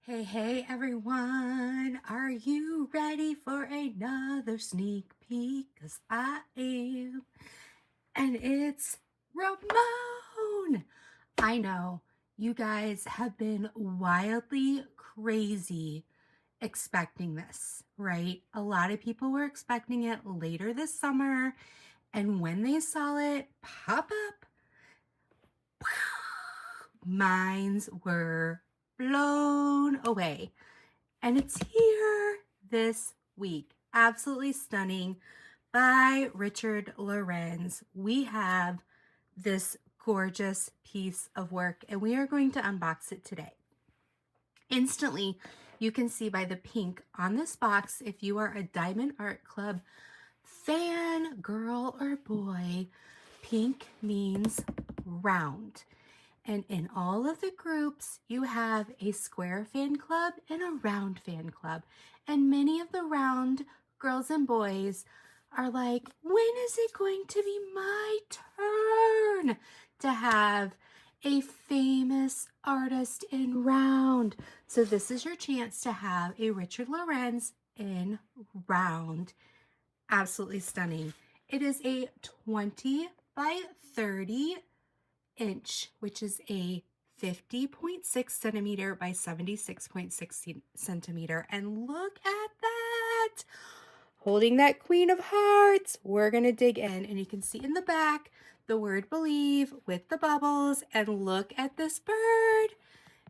Hey everyone, are you ready for another sneak peek? Because I am, and it's Ramon. I know you guys have been wildly crazy expecting this, right? A lot of people were expecting it later this summer, and when they saw it pop up, minds were blown away. And it's here this week. Absolutely stunning by Richard Lorenz. We have this gorgeous piece of work and we are going to unbox it today. Instantly, you can see by the pink on this box, if you are a Diamond Art Club fan, girl or boy, pink means round. And in all of the groups, you have a square fan club and a round fan club. And many of the round girls and boys are like, when is it going to be my turn to have a famous artist in round? So this is your chance to have a Richard Lorenz in round. Absolutely stunning. It is a 20 by 30 inch, which is a 50.6 centimeter by 76.6 centimeter. And look at that. Holding that Queen of Hearts, we're going to dig in. And you can see in the back the word believe with the bubbles. And look at this bird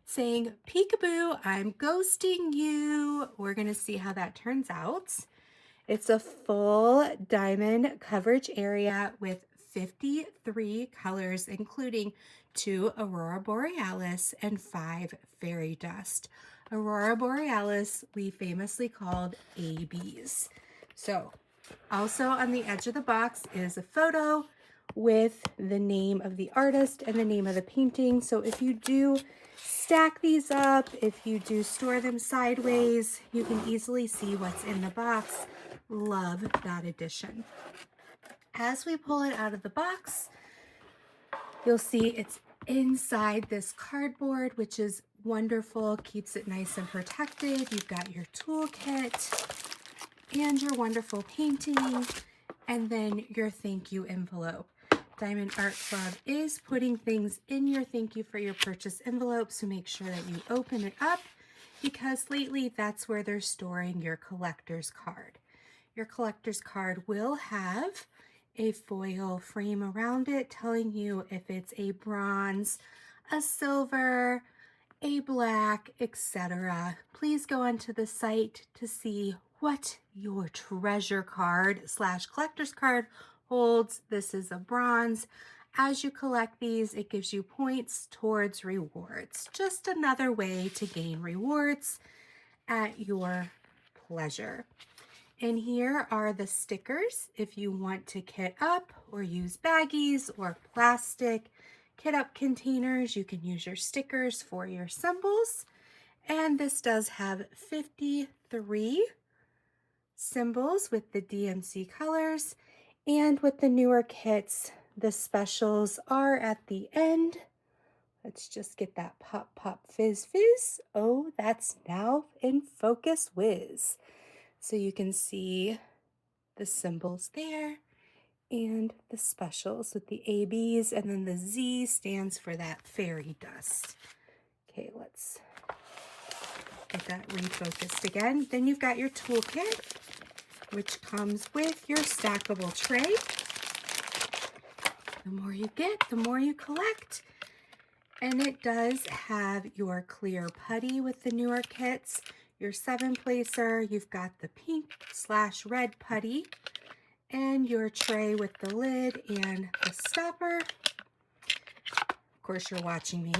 saying, peekaboo, I'm ghosting you. We're going to see how that turns out. It's a full diamond coverage area with 53 colors, including 2 Aurora Borealis and 5 fairy dust. Aurora Borealis we famously called ABs. So also on the edge of the box is a photo with the name of the artist and the name of the painting. So if you do stack these up, if you do store them sideways, you can easily see what's in the box. Love that addition. As we pull it out of the box, you'll see it's inside this cardboard, which is wonderful, keeps it nice and protected. You've got your toolkit and your wonderful painting, and then your thank you envelope. Diamond Art Club is putting things in your thank you for your purchase envelope, so make sure that you open it up, because lately that's where they're storing your collector's card. Your collector's card will have a foil frame around it telling you if it's a bronze, a silver, a black, etc. Please go onto the site to see what your treasure card / collector's card holds. This is a bronze. As you collect these, it gives you points towards rewards. Just another way to gain rewards at your pleasure. And here are the stickers if you want to kit up or use baggies or plastic kit up containers. You can use your stickers for your symbols. And this does have 53 symbols with the DMC colors. And with the newer kits, the specials are at the end. Let's just get that pop, pop, fizz, fizz. Oh, that's now in focus whiz. So you can see the symbols there and the specials with the ABs, and then the Z stands for that fairy dust. Okay, let's get that refocused again. Then you've got your toolkit, which comes with your stackable tray. The more you get, the more you collect. And it does have your clear putty with the newer kits, your 7-placer, you've got the pink / red putty, and your tray with the lid and the stopper. Of course, you're watching me.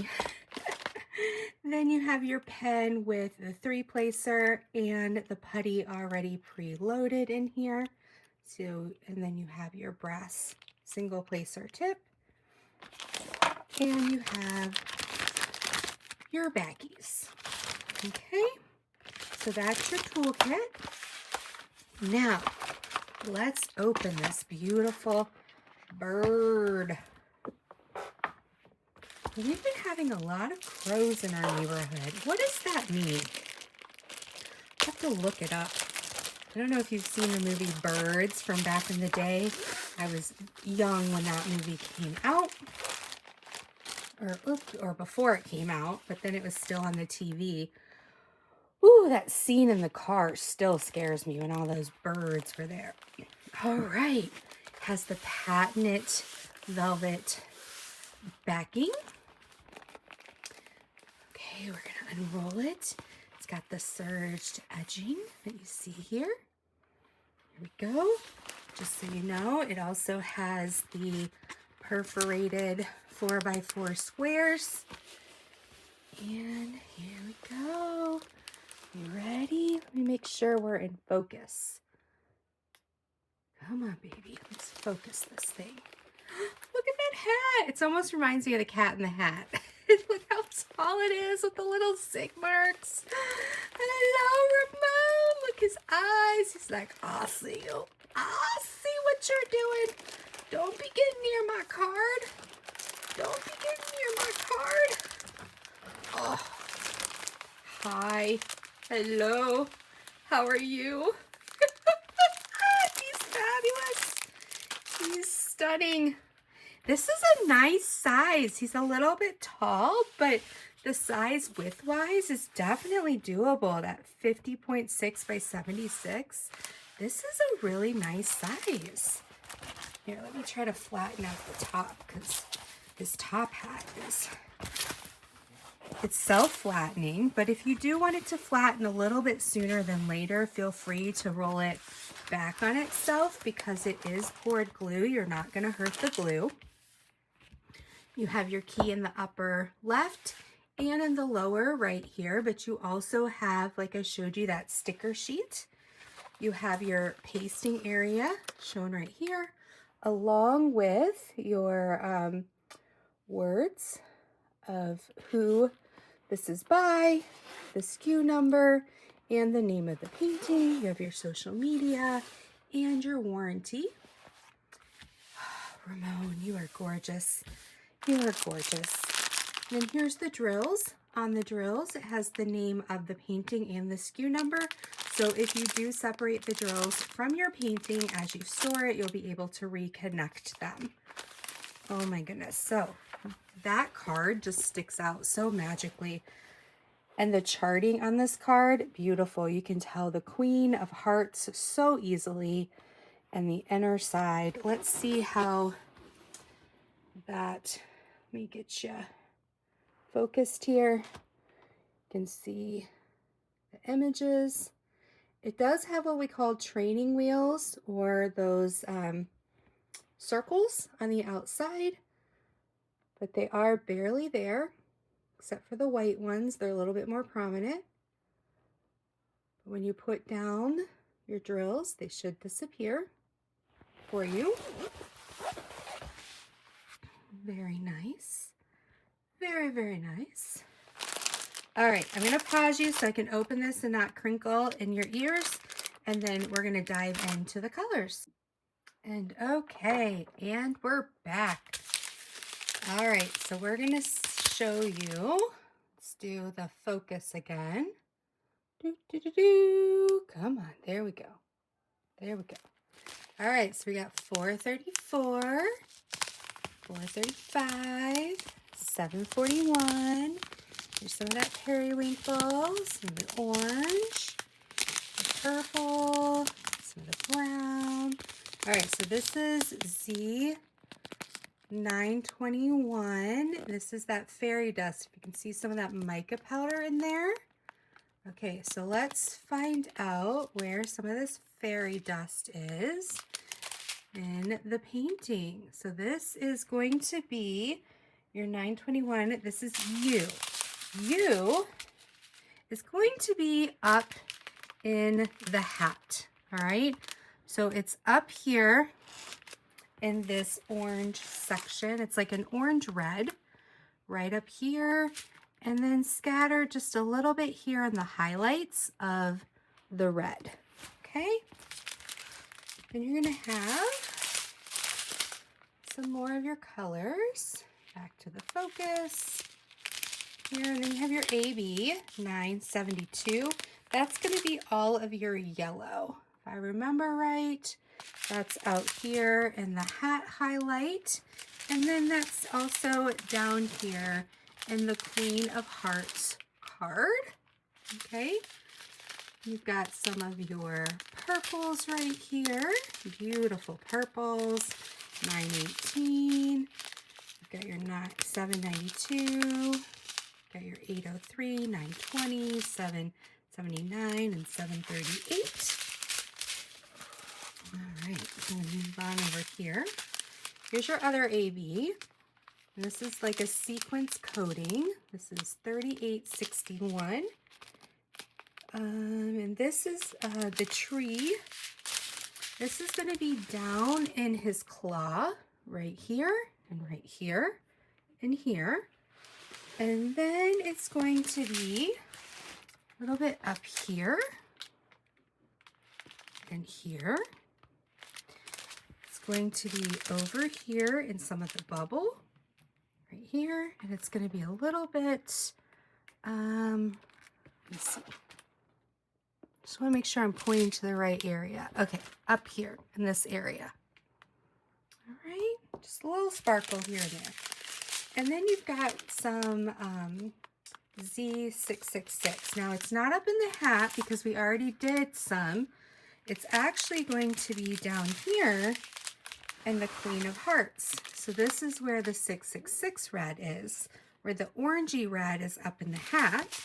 Then you have your pen with the 3-placer and the putty already preloaded in here. So, and then you have your brass single-placer tip. And you have your baggies. Okay, so that's your toolkit. Now, let's open this beautiful bird. We've been having a lot of crows in our neighborhood. What does that mean? I have to look it up. I don't know if you've seen the movie Birds from back in the day. I was young when that movie came out, or before it came out, but then it was still on the TV. Ooh, that scene in the car still scares me when all those birds were there. All right, has the patented velvet backing. Okay, we're gonna unroll it. It's got the serged edging that you see here. Here we go. Just so you know, it also has the perforated 4x4 squares. And here we go. You ready? Let me make sure we're in focus. Come on, baby. Let's focus this thing. Look at that hat. It almost reminds me of the Cat in the Hat. Look how small it is with the little sig marks. Hello, Raymone. Look his eyes. He's like, I see you. I see what you're doing. Don't be getting near my card. Don't be getting near my card. Oh. Hi. Hello. How are you? He's fabulous. He's stunning. This is a nice size. He's a little bit tall, but the size width-wise is definitely doable. That 50.6 by 76. This is a really nice size. Here, let me try to flatten out the top because his top hat is... It's self-flattening, but if you do want it to flatten a little bit sooner than later, feel free to roll it back on itself because it is poured glue. You're not going to hurt the glue. You have your key in the upper left and in the lower right here, but you also have, like I showed you, that sticker sheet. You have your pasting area shown right here, along with your words of who this is by, the SKU number, and the name of the painting. You have your social media and your warranty. Raymone, you are gorgeous. You are gorgeous. And then here's the drills. On the drills, it has the name of the painting and the SKU number. So if you do separate the drills from your painting as you store it, you'll be able to reconnect them. Oh my goodness. So that card just sticks out so magically. And the charting on this card, beautiful. You can tell the Queen of Hearts so easily. And the inner side, let's see how that, let me get you focused here. You can see the images. It does have what we call training wheels, or those circles on the outside, but they are barely there, except for the white ones. They're a little bit more prominent. But when you put down your drills, they should disappear for you. Very nice. Very, very nice. All right, I'm going to pause you so I can open this and not crinkle in your ears, and then we're going to dive into the colors. And okay, and we're back. All right, so we're going to show you. Let's do the focus again. Come on, there we go. There we go. All right, so we got 434, 435, 741. Here's some of that periwinkle, some of the orange, the purple, some of the brown. All right, so this is Z921. This is that fairy dust. If you can see some of that mica powder in there. Okay, so let's find out where some of this fairy dust is in the painting. So this is going to be your 921. This is you. You is going to be up in the hat, all right? So it's up here in this orange section. It's like an orange-red right up here, and then scattered just a little bit here in the highlights of the red, okay? And you're gonna have some more of your colors. back to the focus. Here, and then you have your AB 972. That's going to be all of your yellow. If I remember right, that's out here in the hat highlight. And then that's also down here in the Queen of Hearts card. Okay. You've got some of your purples right here. Beautiful purples. 918. You've got your 792. Got your 803, 920, 779, and 738. All right, I'm going to move on over here. Here's your other AB. And this is like a sequence coating. This is 3861. And this is the tree. This is going to be down in his claw, right here, and right here, and here. And then it's going to be a little bit up here and here. It's going to be over here in some of the bubble, right here. And it's going to be a little bit, let me see. Just want to make sure I'm pointing to the right area. Okay, up here in this area. All right, just a little sparkle here and there. And then you've got some Z666. Now it's not up in the hat because we already did some. It's actually going to be down here in the Queen of Hearts. So this is where the 666 red is, where the orangey red is up in the hat.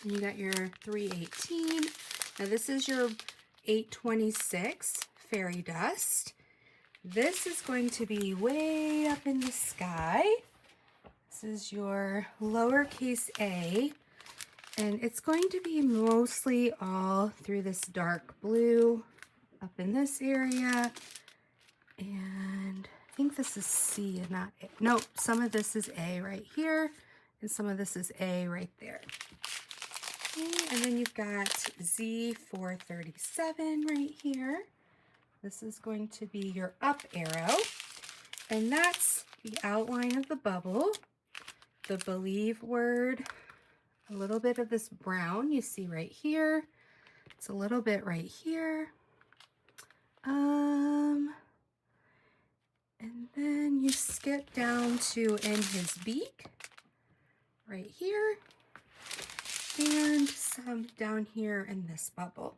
And you got your 318. Now this is your 826 fairy dust. This is going to be way up in the sky. This is your lowercase a, and it's going to be mostly all through this dark blue up in this area. And I think this is C and not A. Nope, some of this is A right here, and some of this is A right there. Okay, and then you've got Z437 right here. This is going to be your up arrow, and that's the outline of the bubble, the believe word, a little bit of this brown you see right here. It's a little bit right here. And then you skip down to in his beak, right here, and some down here in this bubble.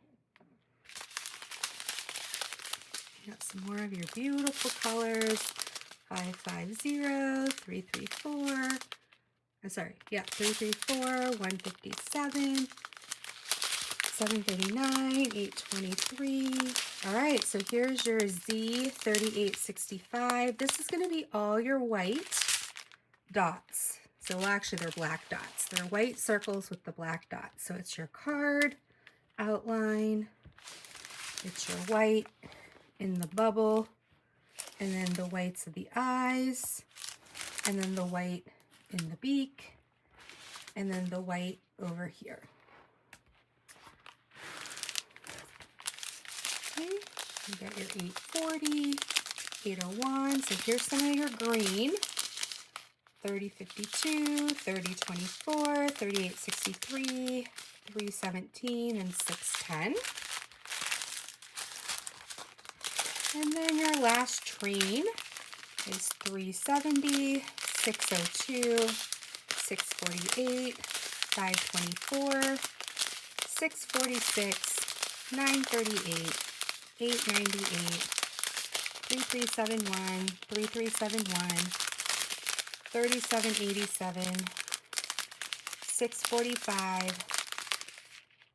You got some more of your beautiful colors. 550, 334. I'm sorry, yeah, 334, 157, 739, 823. All right, so here's your Z3865. This is going to be all your white dots. So well, actually, they're black dots. They're white circles with the black dots. So it's your card outline. It's your white in the bubble, and then the whites of the eyes, and then the white in the beak, and then the white over here. Okay, you got your 840, 801. So here's some of your green. 3052, 3024, 3863, 317, and 610. And then your last train is 370, 602, 648, 524, 646, 938, 898, 3371, 3371, 3787, 645,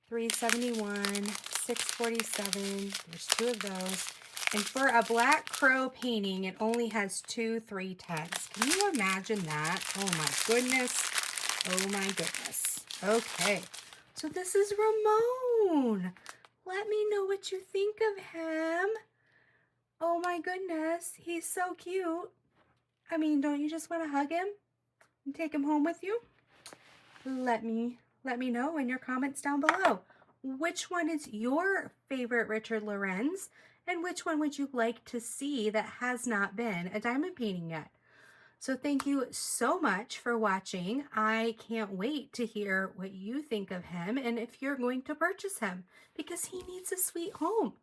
371, 647. There's two of those. And for a black crow painting, it only has 2 310s. Can you imagine that? Oh my goodness. Oh my goodness. Okay. So this is Raymone. Let me know what you think of him. Oh my goodness. He's so cute. I mean, don't you just want to hug him and take him home with you? Let me know in your comments down below. Which one is your favorite Richard Lorenz? And which one would you like to see that has not been a diamond painting yet? So thank you so much for watching. I can't wait to hear what you think of him and if you're going to purchase him because he needs a sweet home.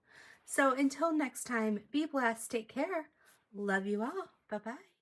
So until next time, be blessed, take care. Love you all. Bye-bye.